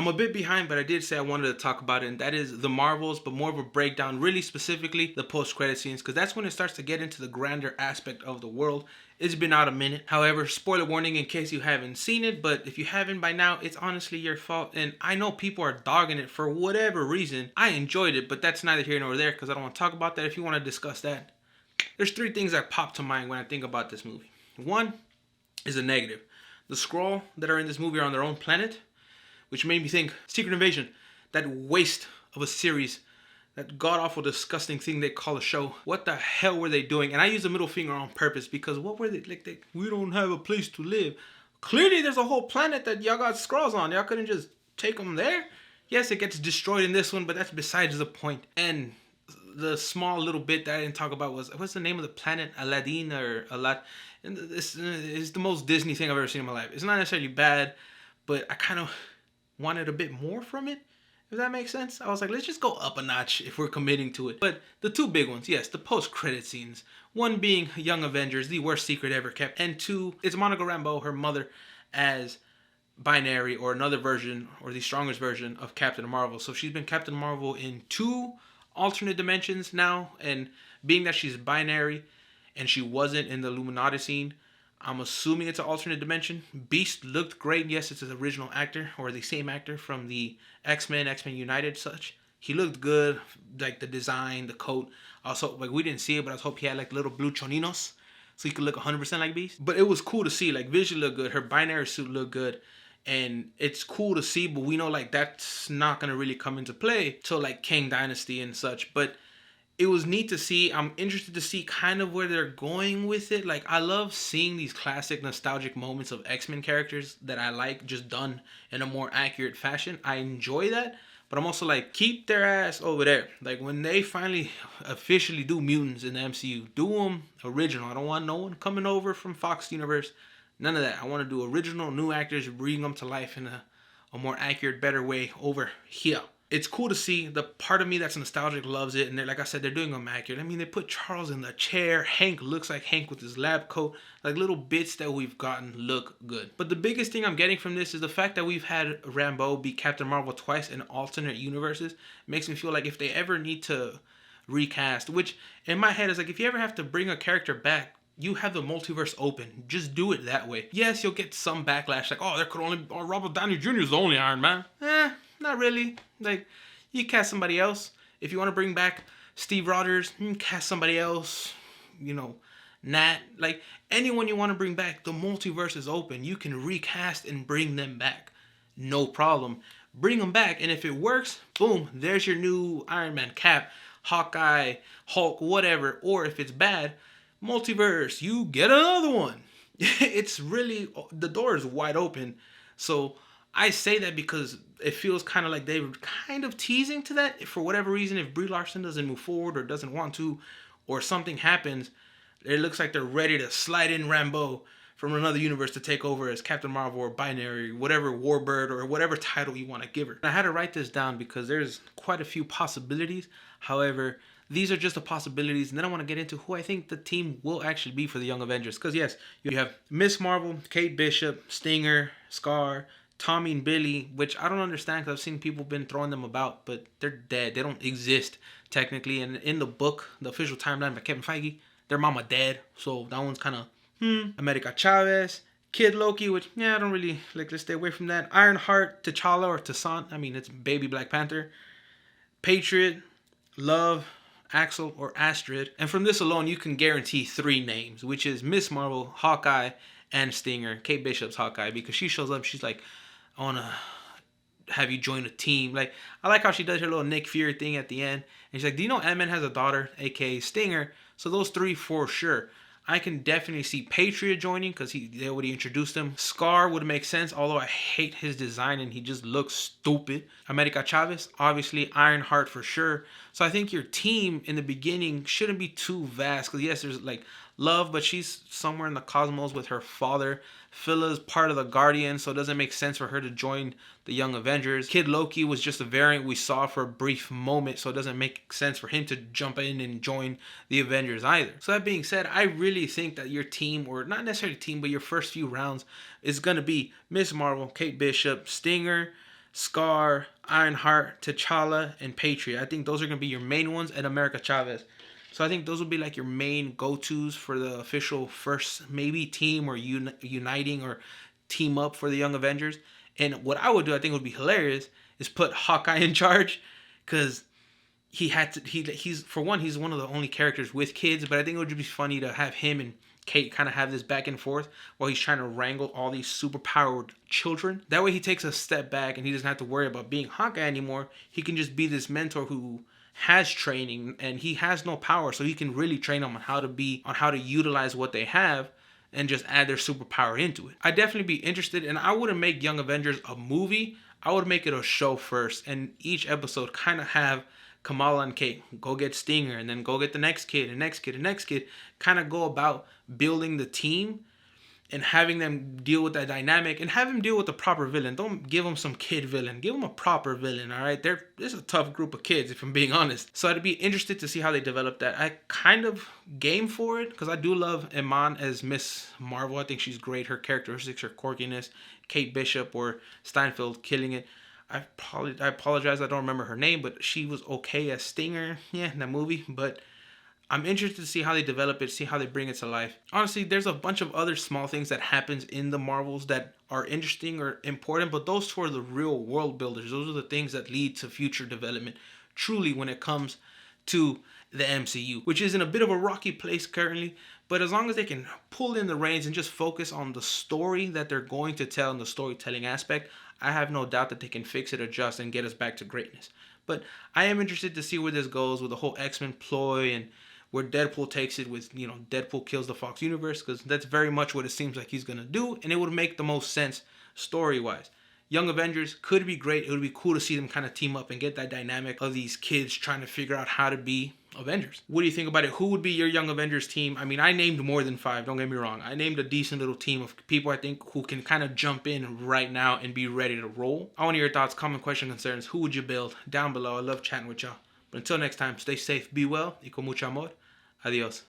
I'm a bit behind, but I did say I wanted to talk about it, and that is the Marvels, but more of a breakdown, really specifically the post-credit scenes, because that's when it starts to get into the grander aspect of the world. It's been out a minute. However, spoiler warning in case you haven't seen it, but if you haven't by now, it's honestly your fault, and I know people are dogging it for whatever reason. I enjoyed it, but that's neither here nor there, because I don't want to talk about that. If you want to discuss that, there's three things that pop to mind when I think about this movie. One is a negative. The Skrull that are in this movie are on their own planet, which made me think, Secret Invasion, that waste of a series, that god-awful disgusting thing they call a show. What the hell were they doing? And I use the middle finger on purpose, because what were they, we don't have a place to live. Clearly there's a whole planet that y'all got Skrulls on. Y'all couldn't just take them there? Yes, it gets destroyed in this one, but that's besides the point. And the small little bit that I didn't talk about was, what's the name of the planet? Aladdin or Alad? And this is the most Disney thing I've ever seen in my life. It's not necessarily bad, but I kind of wanted a bit more from it, if that makes sense. I was like, let's just go up a notch if we're committing to it. But the two big ones, yes, the post-credit scenes. One being Young Avengers, the worst secret ever kept. And two, it's Monica Rambeau, her mother, as binary, or another version, or the strongest version of Captain Marvel. So she's been Captain Marvel in two alternate dimensions now, and being that she's binary and she wasn't in the Illuminati scene, I'm assuming it's an alternate dimension. Beast looked great. Yes, it's his original actor, or the same actor from the X-Men United such. He looked good, like the design, the coat. Also, like, we didn't see it, but I was hoping he had like little blue choninos, so he could look 100% like Beast. But it was cool to see, like, visually looked good. Her binary suit looked good. And it's cool to see, but we know, like, that's not going to really come into play till, like, Kang Dynasty and such. But it was neat to see. I'm interested to see kind of where they're going with it. Like, I love seeing these classic nostalgic moments of X-Men characters that I like, just done in a more accurate fashion. I enjoy that. But I'm also like, keep their ass over there. Like, when they finally officially do mutants in the MCU, do them original. I don't want no one coming over from Fox Universe. None of that. I want to do original, new actors, bring them to life in a more accurate, better way over here. It's cool to see. The part of me that's nostalgic loves it. And like I said, they're doing them accurate. I mean, they put Charles in the chair. Hank looks like Hank with his lab coat. Like, little bits that we've gotten look good. But the biggest thing I'm getting from this is the fact that we've had Rambeau be Captain Marvel twice in alternate universes. Makes me feel like if they ever need to recast, which in my head is like, if you ever have to bring a character back, you have the multiverse open. Just do it that way. Yes, you'll get some backlash, like, oh, there could only, Robert Downey Jr. is the only Iron Man. Not really. Like, you cast somebody else. If you want to bring back Steve Rogers, cast somebody else. You know, Nat. Like, anyone you want to bring back, the multiverse is open. You can recast and bring them back. No problem. Bring them back, and if it works, boom, there's your new Iron Man, Cap, Hawkeye, Hulk, whatever. Or if it's bad, multiverse, you get another one. It's really, the door is wide open. So I say that because it feels kind of like they were kind of teasing to that. For whatever reason, if Brie Larson doesn't move forward or doesn't want to, or something happens, it looks like they're ready to slide in Rambeau from another universe to take over as Captain Marvel or Binary, whatever, Warbird, or whatever title you want to give her. I had to write this down because there's quite a few possibilities. However, these are just the possibilities, and then I want to get into who I think the team will actually be for the Young Avengers. Because yes, you have Miss Marvel, Kate Bishop, Stinger, Scar, Tommy and Billy, which I don't understand because I've seen people been throwing them about, but they're dead. They don't exist technically. And in the book, the official timeline by Kevin Feige, their mama dead. So that one's kind of America Chavez, Kid Loki, which I don't really like. Let's stay away from that. Ironheart, T'Challa or Toussaint. I mean, it's baby Black Panther. Patriot, Love, Axel, or Astrid. And from this alone, you can guarantee three names, which is Miss Marvel, Hawkeye, and Stinger. Kate Bishop's Hawkeye, because she shows up, she's like, I want to have you join a team. Like, I like how she does her little Nick Fury thing at the end. And she's like, do you know Ant-Man has a daughter, aka Stinger? So those three for sure. I can definitely see Patriot joining because they already introduced him. Scar would make sense, although I hate his design and he just looks stupid. America Chavez, obviously. Ironheart for sure. So I think your team in the beginning shouldn't be too vast because yes, there's like Love, but she's somewhere in the cosmos with her father. Phila's part of the Guardians, so it doesn't make sense for her to join the Young Avengers. Kid Loki was just a variant we saw for a brief moment, so it doesn't make sense for him to jump in and join the Avengers either. So that being said, I really think that your team, or not necessarily team, but your first few rounds is going to be Miss Marvel, Kate Bishop, Stinger, Scar, Ironheart, T'Challa, and Patriot. I think those are going to be your main ones, and America Chavez. So I think those will be like your main go-tos for the official first maybe team or uniting or team up for the Young Avengers. And what I would do, I think would be hilarious, is put Hawkeye in charge, because he had to. He's for one, he's one of the only characters with kids. But I think it would just be funny to have him and Kate kind of have this back and forth while he's trying to wrangle all these super powered children. That way he takes a step back and he doesn't have to worry about being Hawkeye anymore. He can just be this mentor who has training and he has no power, so he can really train them on how to utilize what they have and just add their superpower into it. I'd definitely be interested, and I wouldn't make Young Avengers a movie. I would make it a show first, and each episode kind of have Kamala and Kate go get Stinger, and then go get the next kid, and next kid, and next kid. Kind of go about building the team and having them deal with that dynamic, and have them deal with the proper villain. Don't give them some kid villain. Give them a proper villain, all right? There's a tough group of kids, if I'm being honest. So I'd be interested to see how they develop that. I kind of game for it, because I do love Iman as Miss Marvel. I think she's great. Her characteristics, her quirkiness. Kate Bishop or Steinfeld killing it. I apologize, I don't remember her name, but she was okay as Stinger, in that movie. But I'm interested to see how they develop it, see how they bring it to life. Honestly, there's a bunch of other small things that happens in the Marvels that are interesting or important, but those two are the real world builders. Those are the things that lead to future development, truly, when it comes to the MCU, which is in a bit of a rocky place currently. But as long as they can pull in the reins and just focus on the story that they're going to tell and the storytelling aspect, I have no doubt that they can fix it, adjust, and get us back to greatness. But I am interested to see where this goes with the whole X-Men ploy and where Deadpool takes it with, Deadpool kills the Fox universe, because that's very much what it seems like he's going to do, and it would make the most sense story-wise. Young Avengers could be great. It would be cool to see them kind of team up and get that dynamic of these kids trying to figure out how to be Avengers. What do you think about it? Who would be your Young Avengers team? I mean, I named more than 5, don't get me wrong. I named a decent little team of people I think who can kind of jump in right now and be ready to roll. I want to hear your thoughts, comment, question, concerns. Who would you build? Down below. I love chatting with y'all. But until next time, stay safe, be well, y con mucho amor. Adios.